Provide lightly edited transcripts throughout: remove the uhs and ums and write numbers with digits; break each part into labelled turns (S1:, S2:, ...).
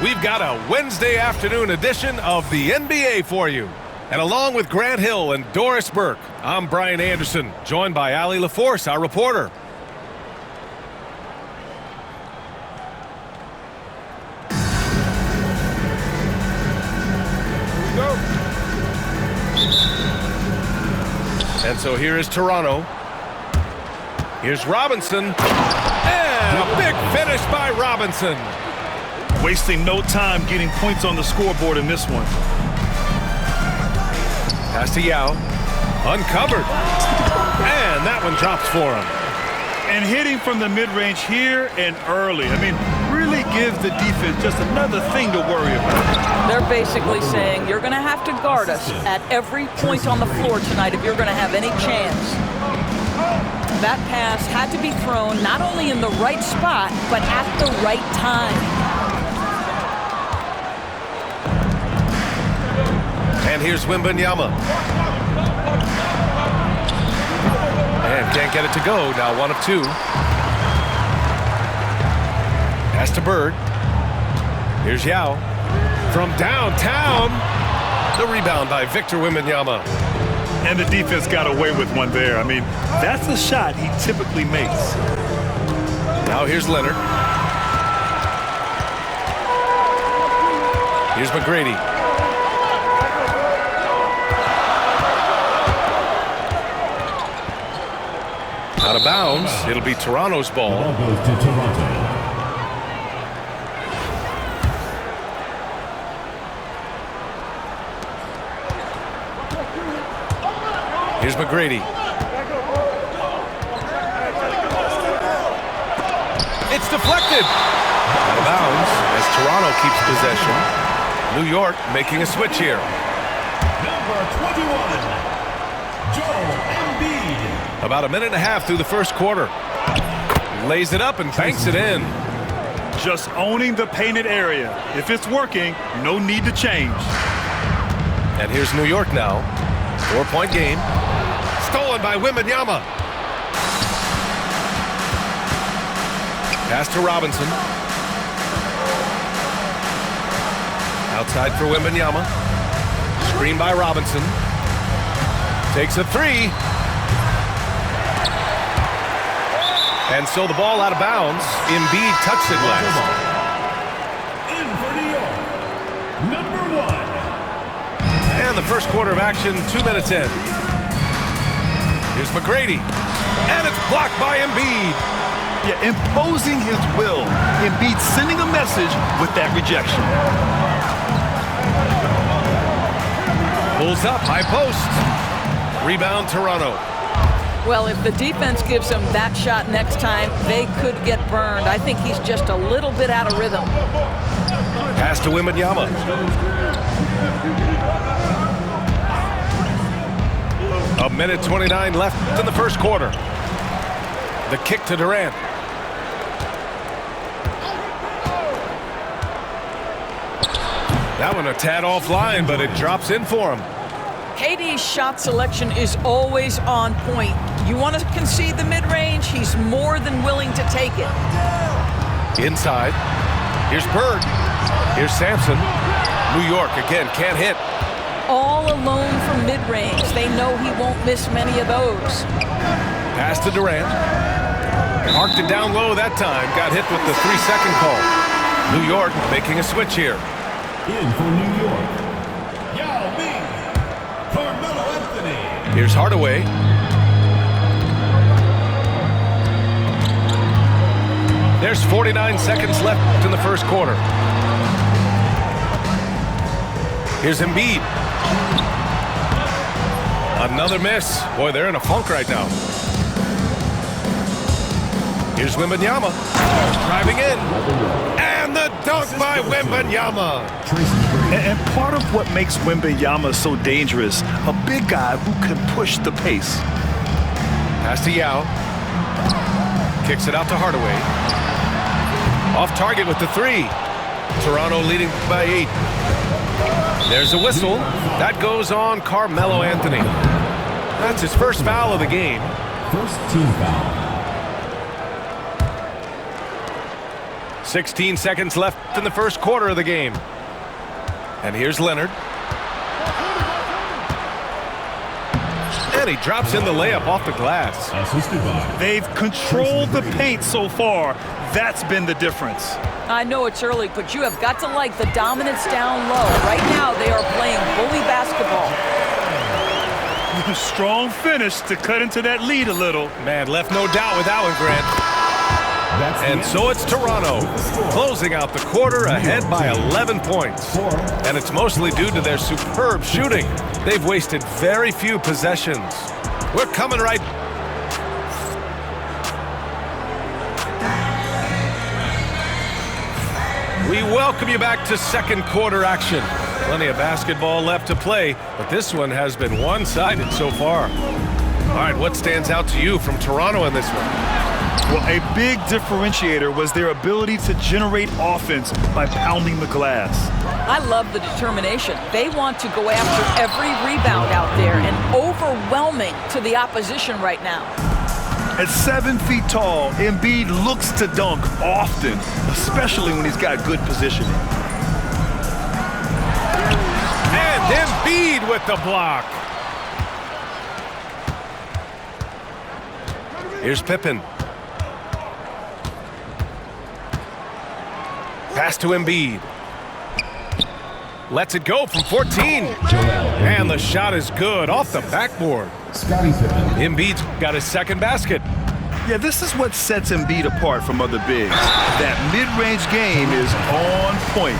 S1: We've got a Wednesday afternoon edition of the NBA for you. And along with Grant Hill and Doris Burke, I'm Brian Anderson, joined by Allie LaForce, our reporter. Go. And so here is Toronto. Here's Robinson. And a big finish by Robinson.
S2: Wasting no time getting points on the scoreboard in this one.
S1: Pass to Yao. Uncovered. And that one drops for him.
S2: And hitting from the mid-range here and early. I mean, really gives the defense just another thing to worry about.
S3: They're basically saying you're going to have to guard us at every point on the floor tonight if you're going to have any chance. That pass had to be thrown not only in the right spot, but at the right time.
S1: And here's Wembanyama. And can't get it to go. Now 1 of 2. Pass to Bird. Here's Yao. From downtown. The rebound by Victor Wembanyama.
S2: And the defense got away with one there. I mean, that's a shot he typically makes.
S1: Now here's Leonard. Here's McGrady. Out of bounds. It'll be Toronto's ball.
S4: The ball goes to Toronto.
S1: Here's McGrady. It's deflected. Out of bounds as Toronto keeps possession. New York making a switch here.
S4: Number 21, Joel Embiid.
S1: About a minute and a half through the first quarter. Lays it up and banks it in.
S2: Just owning the painted area. If it's working, no need to change.
S1: And here's New York now. 4-point game. Stolen by Wembanyama. Pass to Robinson. Outside for Wembanyama. Screen by Robinson. Takes a 3. And so the ball out of bounds. Embiid touched it last.
S4: In for New York, number 1.
S1: And the first quarter of action, 2 minutes in. Here's McGrady. And it's blocked by Embiid.
S2: Yeah, imposing his will. Embiid sending a message with that rejection.
S1: Pulls up, high post. Rebound, Toronto.
S3: Well, if the defense gives him that shot next time, they could get burned. I think he's just a little bit out of rhythm.
S1: Pass to Wembanyama. A minute 29 left in the first quarter. The kick to Durant. That one a tad offline, but it drops in for him.
S3: KD's shot selection is always on point. You want to concede the mid-range, he's more than willing to take it.
S1: Inside. Here's Bird. Here's Sampson. New York again can't hit.
S3: All alone from mid-range. They know he won't miss many of those.
S1: Pass to Durant. Marked it down low that time. Got hit with the 3-second call. New York making a switch here.
S4: In for New York, Yao Ming, Carmelo Anthony.
S1: Here's Hardaway. There's 49 seconds left in the first quarter. Here's Embiid. Another miss. Boy, they're in a funk right now. Here's Wembanyama. Driving in. And the dunk by Wembanyama.
S2: And part of what makes Wembanyama so dangerous, a big guy who can push the pace.
S1: Pass to Yao. Kicks it out to Hardaway. Off target with the 3. Toronto leading by 8. There's a whistle. That goes on Carmelo Anthony. That's his first foul of the game.
S4: First team foul.
S1: 16 seconds left in the first quarter of the game. And here's Leonard. And he drops in the layup off the glass.
S2: They've controlled the paint so far. That's been the difference.
S3: I know it's early, but you have got to like the dominance down low. Right now, they are playing bully basketball.
S2: Strong finish to cut into that lead a little.
S1: Man, left no doubt with that one, Grant. And so it's Toronto, closing out the quarter ahead by 11 points. And it's mostly due to their superb shooting. They've wasted very few possessions. We're coming right. We welcome you back to second quarter action. Plenty of basketball left to play, but this one has been one-sided so far. All right, what stands out to you from Toronto in this one?
S2: Well, a big differentiator was their ability to generate offense by pounding the glass.
S3: I love the determination. They want to go after every rebound out there and overwhelming to the opposition right now.
S2: At 7 feet tall, Embiid looks to dunk often, especially when he's got good positioning.
S1: And Embiid with the block. Here's Pippen. Pass to Embiid. Lets it go from 14. And the shot is good off the backboard. Embiid's got his second basket.
S2: Yeah, this is what sets Embiid apart from other bigs. That mid-range game is on point.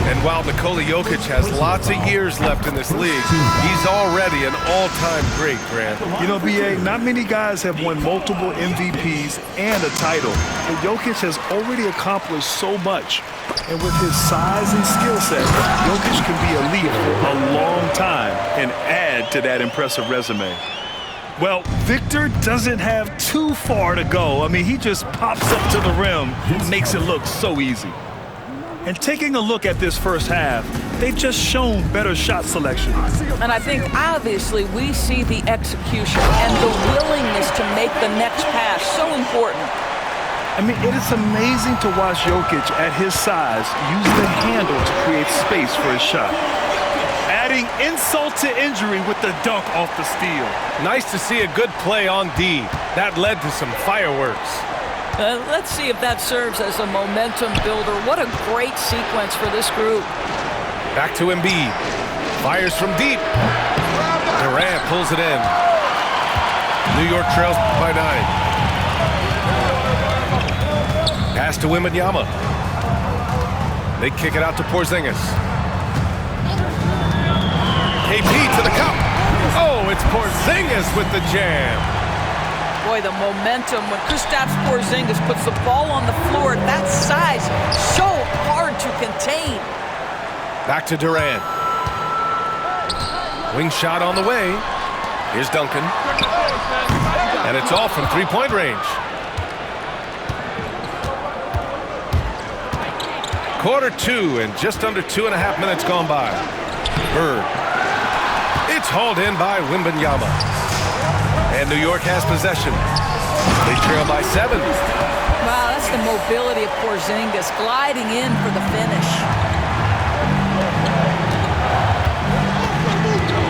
S1: And while Nikola Jokic has lots of years left in this league, he's already an all-time great, Grant.
S2: You know, B.A., not many guys have won multiple MVPs and a title. But Jokic has already accomplished so much. And with his size and skill set, Jokic can be elite for a long time and add to that impressive resume. Well, Victor doesn't have too far to go. I mean, he just pops up to the rim, makes it look so easy. And taking a look at this first half, they've just shown better shot selection.
S3: And I think, obviously, we see the execution and the willingness to make the next pass so important.
S2: I mean, it is amazing to watch Jokic at his size use the handle to create space for his shot. Adding insult to injury with the dunk off the steal.
S1: Nice to see a good play on D. That led to some fireworks.
S3: Let's see if that serves as a momentum builder. What a great sequence for this group.
S1: Back to Embiid. Fires from deep. Durant pulls it in. New York trails by 9. Pass to Wembanyama. They kick it out to Porzingis. KP to the cup. Oh, it's Porzingis with the jam.
S3: Boy, the momentum when Kristaps Porzingis puts the ball on the floor at that size, so hard to contain.
S1: Back to Durant. Wing shot on the way. Here's Duncan. And it's off from three-point range. Quarter two and just under 2.5 minutes gone by. Bird. It's hauled in by Wembanyama. And New York has possession. They trail by 7.
S3: Wow, that's the mobility of Porzingis gliding in for the finish.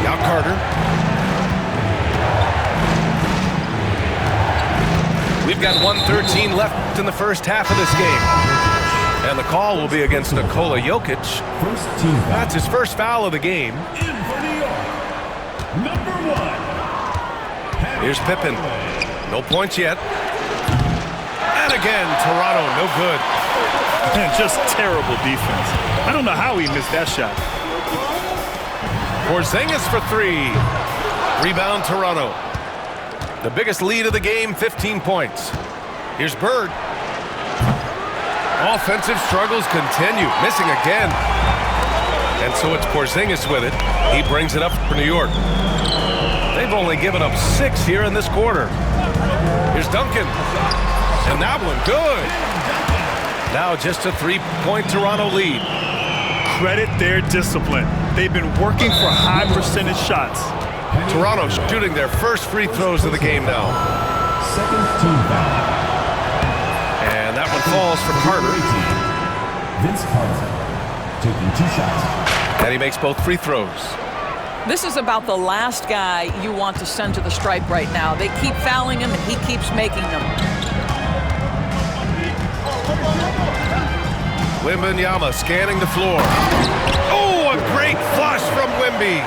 S1: Now Carter. We've got 1:13 left in the first half of this game. And the call will be against Nikola Jokic. That's his first foul of the game. Here's Pippen. No points yet. And again, Toronto, no good.
S2: And just terrible defense. I don't know how he missed that shot.
S1: Porzingis for 3. Rebound, Toronto. The biggest lead of the game, 15 points. Here's Bird. Offensive struggles continue. Missing again. And so it's Porzingis with it. He brings it up for New York. They've only given up 6 here in this quarter. Here's Duncan. And that one, good. Now just a 3-point Toronto lead.
S2: Credit their discipline. They've been working for high percentage shots.
S1: Toronto shooting their first free throws of the game now.
S4: Second team foul.
S1: And that one one falls for Carter.
S4: Vince Carter taking 2 shots.
S1: And he makes both free throws.
S3: This is about the last guy you want to send to the stripe right now. They keep fouling him, and he keeps making them.
S1: Wembanyama scanning the floor. Oh, a great flush from Wemby.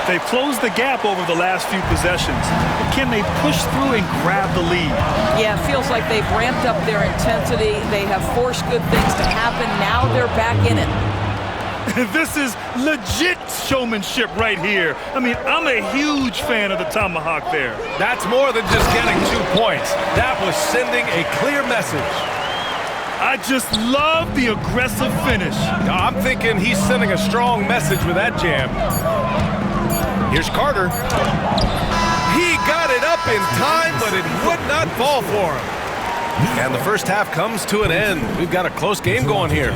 S2: They've closed the gap over the last few possessions. But can they push through and grab the lead?
S3: Yeah, it feels like they've ramped up their intensity. They have forced good things to happen. Now they're back in it.
S2: This is legit showmanship right here. I mean, I'm a huge fan of the tomahawk there.
S1: That's more than just getting 2 points. That was sending a clear message.
S2: I just love the aggressive finish.
S1: I'm thinking he's sending a strong message with that jam. Here's Carter. He got it up in time, but it would not fall for him. And the first half comes to an end. We've got a close game going here.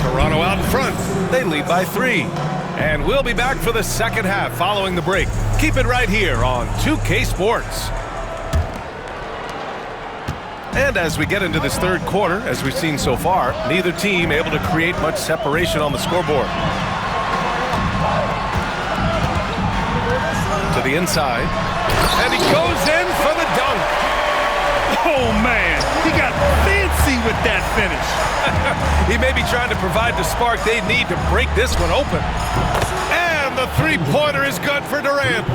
S1: Toronto out in front. They lead by 3. And we'll be back for the second half following the break. Keep it right here on 2K Sports. And as we get into this third quarter, as we've seen so far, neither team able to create much separation on the scoreboard. To the inside. And he goes in for the dunk.
S2: Oh, man. He got fancy with that finish.
S1: He may be trying to provide the spark they need to break this one open. And the three-pointer is good for Durant.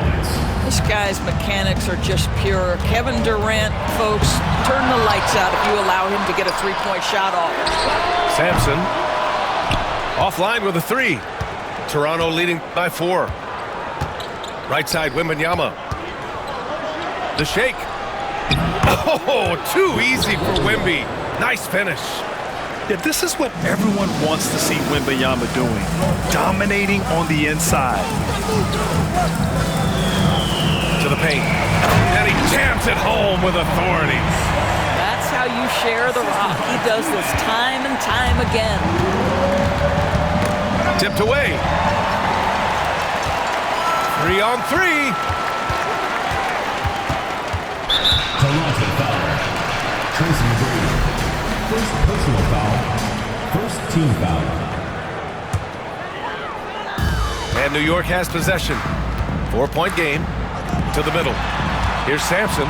S3: This guy's mechanics are just pure. Kevin Durant, folks, turn the lights out if you allow him to get a three-point shot off.
S1: Sampson offline with a 3. Toronto leading by 4. Right side, Wembanyama. The shake. Oh, too easy for Wemby. Nice finish.
S2: Yeah, this is what everyone wants to see Wembanyama doing. Dominating on the inside.
S1: To the paint. And he jams it home with authority.
S3: That's how you share the rock. He does this time and time again.
S1: Tipped away. 3-on-3.
S4: Toronto foul. Tracy Brady. First personal foul. First team foul.
S1: And New York has possession. 4-point game. To the middle. Here's Sampson.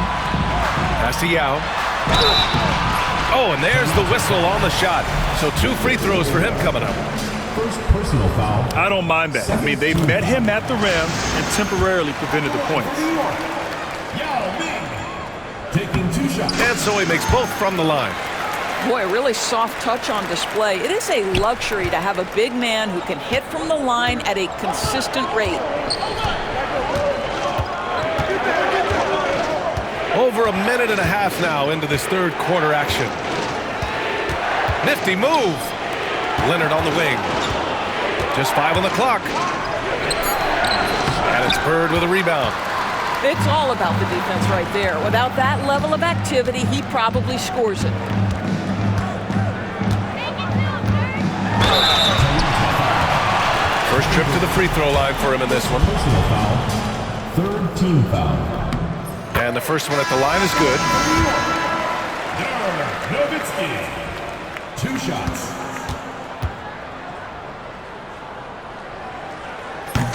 S1: Pass to Yao. Oh, and there's the whistle on the shot. So 2 free throws for him coming up.
S4: First personal foul.
S2: I don't mind that. I mean, they met him at the rim and temporarily prevented the points.
S4: Yao Ming taking 2 shots.
S1: And so he makes both from the line.
S3: Boy, a really soft touch on display. It is a luxury to have a big man who can hit from the line at a consistent rate.
S1: Over a minute and a half now into this third quarter action. Nifty move. Leonard on the wing. Just 5 on the clock. And it's Bird with a rebound.
S3: It's all about the defense right there. Without that level of activity, he probably scores it.
S1: First trip to the free throw line for him in this one.
S4: Personal foul. Third team foul.
S1: And the first one at the line is good.
S4: Dirk Nowitzki. 2 shots.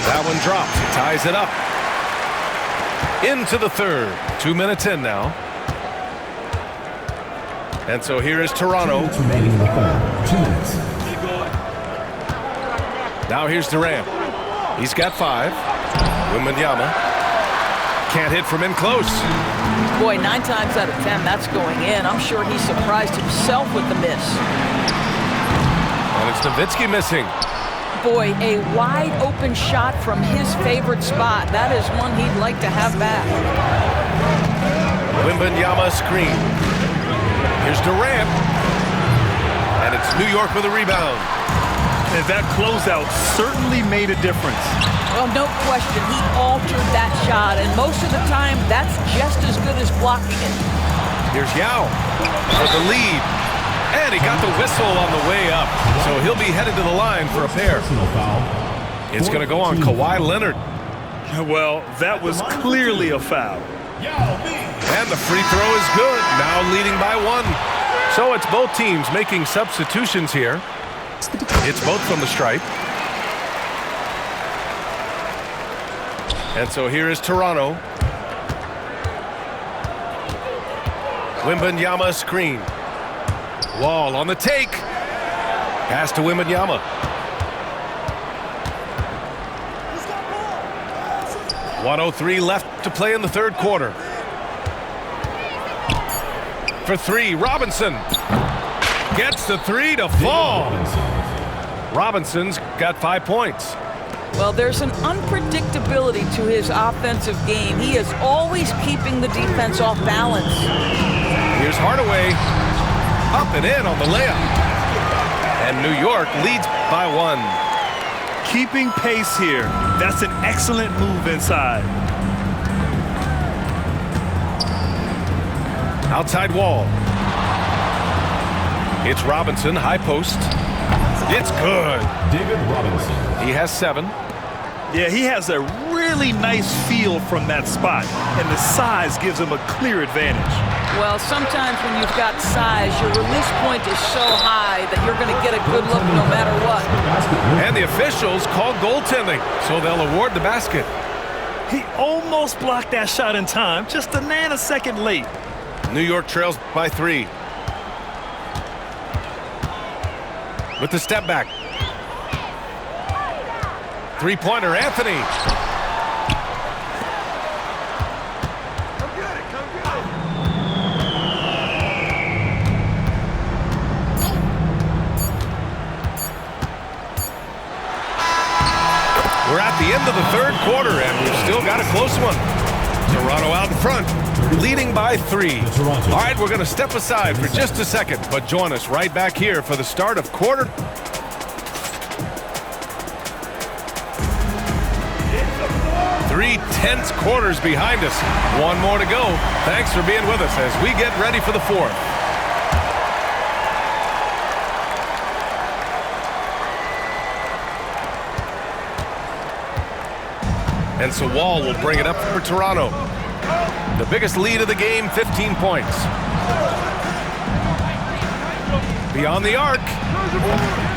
S1: That one drops. He ties it up. Into the third. 2 minutes in now. And so here is Toronto.
S4: 2 minutes remaining in the third. 2 minutes.
S1: Now here's Durant. He's got 5. Wembanyama can't hit from in close.
S3: Boy, 9 times out of 10, that's going in. I'm sure he surprised himself with the miss.
S1: And it's Nowitzki missing.
S3: Boy, a wide open shot from his favorite spot. That is one he'd like to have back.
S1: Wembanyama screen. Here's Durant. And it's New York with a rebound.
S2: And that closeout certainly made a difference.
S3: Well, no question, he altered that shot, and most of the time, that's just as good as blocking it.
S1: Here's Yao for the lead. And he got the whistle on the way up. So he'll be headed to the line for a pair.
S4: Personal foul.
S1: It's going to go on Kawhi Leonard.
S2: Well, that was clearly a foul.
S4: Yao Ming.
S1: And the free throw is good. Now leading by 1. So it's both teams making substitutions here. It's both from the stripe. And so here is Toronto. Wembanyama screen. Wall on the take. Pass to Wembanyama. .103 left to play in the third quarter. For three, Robinson. Gets the three to fall. Robinson's got 5 points.
S3: Well, there's an unpredictability to his offensive game. He is always keeping the defense off balance.
S1: Here's Hardaway. Up and in on the layup. And New York leads by 1.
S2: Keeping pace here. That's an excellent move inside.
S1: Outside Wall. It's Robinson, high post. It's good.
S4: David Robinson.
S1: He has 7.
S2: Yeah, he has a really nice feel from that spot, and the size gives him a clear advantage.
S3: Well, sometimes when you've got size, your release point is so high that you're going to get a good look no matter what.
S1: And the officials called goaltending, so they'll award the basket.
S2: He almost blocked that shot in time, just a nanosecond late.
S1: New York trails by 3. With the step back. Three-pointer, Anthony. We're at the end of the third quarter, and we've still got a close one. Toronto out in front, leading by 3. All right, we're going to step aside for just a second, but join us right back here for the start of quarter. 3 tense quarters behind us. 1 more to go. Thanks for being with us as we get ready for the 4th. And so Wall will bring it up for Toronto. The biggest lead of the game, 15 points. Beyond the arc.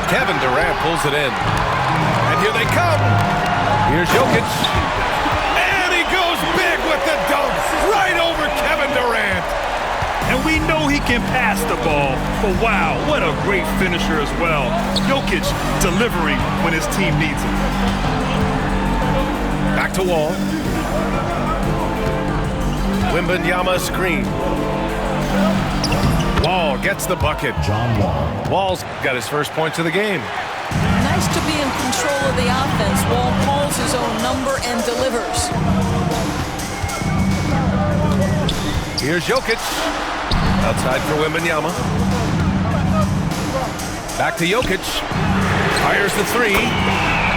S1: Kevin Durant pulls it in. And here they come. Here's Jokic. And he goes big with the dunk. Right over Kevin Durant.
S2: And we know he can pass the ball, but wow, what a great finisher as well. Jokic delivering when his team needs him.
S1: Back to Wall. Wembanyama screen. Wall gets the bucket.
S4: John Wall.
S1: Wall's got his first points of the game.
S3: Nice to be in control of the offense. Wall calls his own number and delivers.
S1: Here's Jokic. Outside for Wembanyama. Back to Jokic. Fires the 3.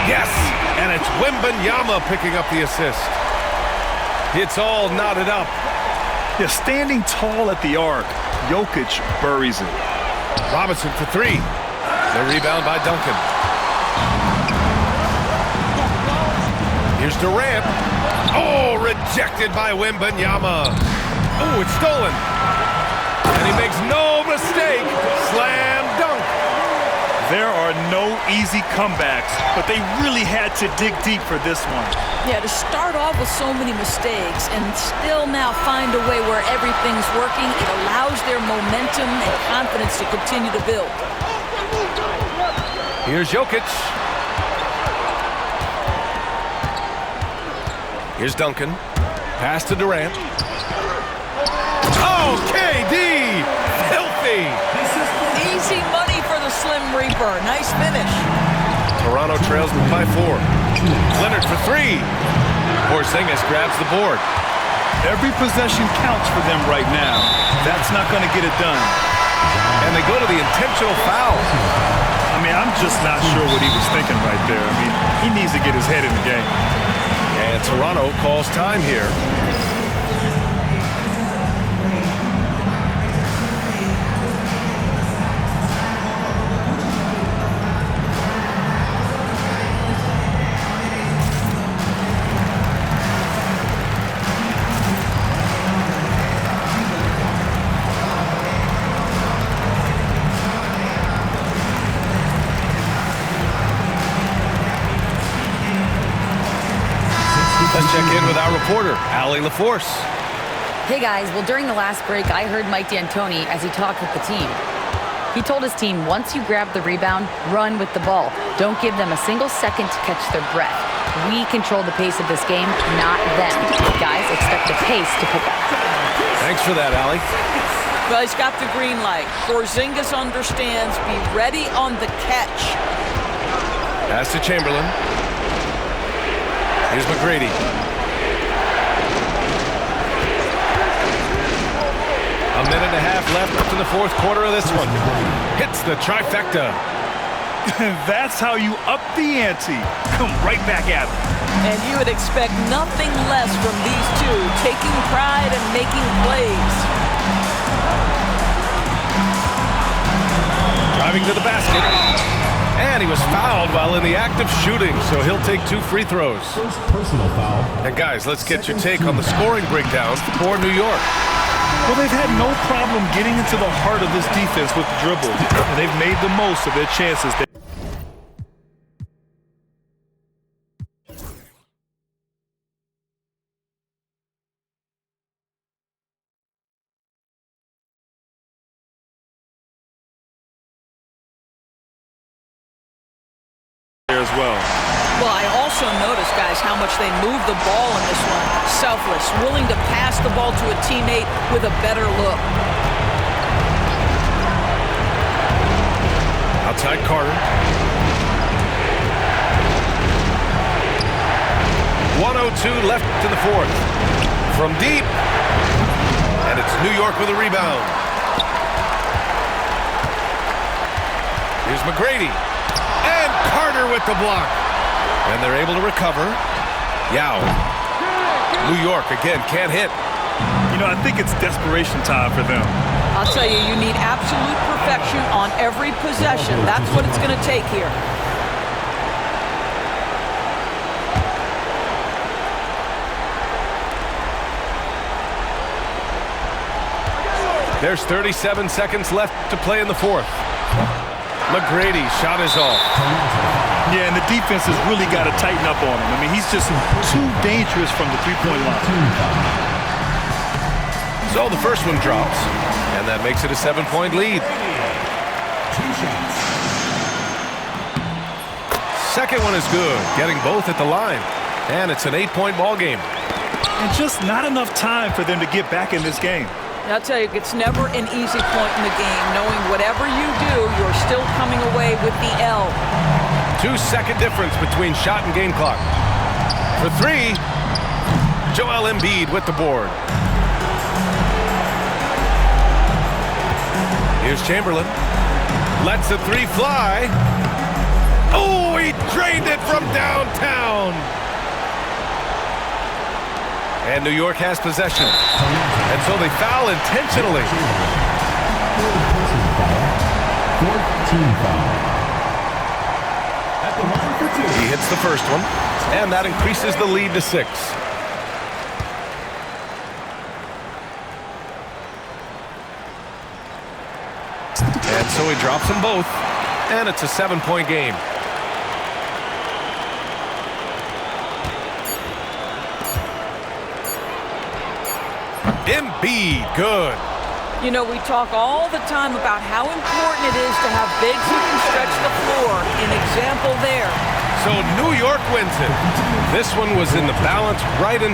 S1: Yes! And it's Wembanyama picking up the assist. It's all knotted up.
S2: Yeah, standing tall at the arc, Jokic buries it.
S1: Robinson for 3. The rebound by Duncan. Here's Durant. Oh, rejected by Wembanyama. Oh, it's stolen. And he makes no mistake. Slam dunk.
S2: There are no easy comebacks, but they really had to dig deep for this one.
S3: Yeah, to start off with so many mistakes and still now find a way where everything's working, it allows their momentum and confidence to continue to build.
S1: Here's Jokic. Here's Duncan. Pass to Durant. Oh, KD! Filthy!
S3: Easy money for the Slim Reaper. Nice finish.
S1: Toronto trails by 4. Leonard for 3. Porzingis grabs the board.
S2: Every possession counts for them right now. That's not going to get it done.
S1: And they go to the intentional foul.
S2: I mean, I'm just not sure what he was thinking right there. I mean, he needs to get his head in the game.
S1: And Toronto calls time here. Let's check in with our reporter, Allie LaForce.
S5: Hey guys, well during the last break, I heard Mike D'Antoni as he talked with the team. He told his team, once you grab the rebound, run with the ball. Don't give them a single second to catch their breath. We control the pace of this game, not them. Guys, expect the pace to pick up.
S1: Thanks for that, Allie.
S3: Well, he's got the green light. Porzingis understands. Be ready on the catch.
S1: Pass to Chamberlain. Here's McGrady. A minute and a half left to the fourth quarter of this one. Hits the trifecta.
S2: That's how you up the ante. Come right back at him.
S3: And you would expect nothing less from these two, taking pride and making plays.
S1: Driving to the basket. And he was fouled while in the act of shooting, so he'll take 2 free throws.
S4: First personal foul.
S1: And guys, let's get your take on the scoring breakdown for New York.
S2: Well, they've had no problem getting into the heart of this defense with the dribble, and they've made the most of their chances. As well.
S3: Well, I also noticed, guys, how much they moved the ball in this one. Selfless, willing to pass the ball to a teammate with a better look.
S1: Outside Carter. 1:02 left in the fourth. From deep. And it's New York with a rebound. Here's McGrady. And Carter with the block. And they're able to recover. Yao. New York, again, can't hit.
S2: You know, I think it's desperation time for them.
S3: I'll tell you, you need absolute perfection on every possession. That's what it's going to take here.
S1: There's 37 seconds left to play in the fourth. McGrady's shot is off.
S2: Yeah, and the defense has really got to tighten up on him. I mean, he's just too dangerous from the three-point line.
S1: So the first one drops, and that makes it a 7-point lead. Second one is good, getting both at the line. And it's an 8-point ball game.
S2: And just not enough time for them to get back in this game.
S3: I'll tell you, it's never an easy point in the game, knowing whatever you do, you're still coming away with the L.
S1: 2-second difference between shot and game clock. For 3, Joel Embiid with the board. Here's Chamberlain. Lets the 3 fly. Oh, he drained it from downtown. And New York has possession. And so they foul intentionally. He hits the first one, and that increases the lead to 6. And so he drops them both, and it's a 7-point game. Embiid, good.
S3: You know, we talk all the time about how important it is to have bigs who can stretch the floor. An example there.
S1: So New York wins it. This one was in the balance right until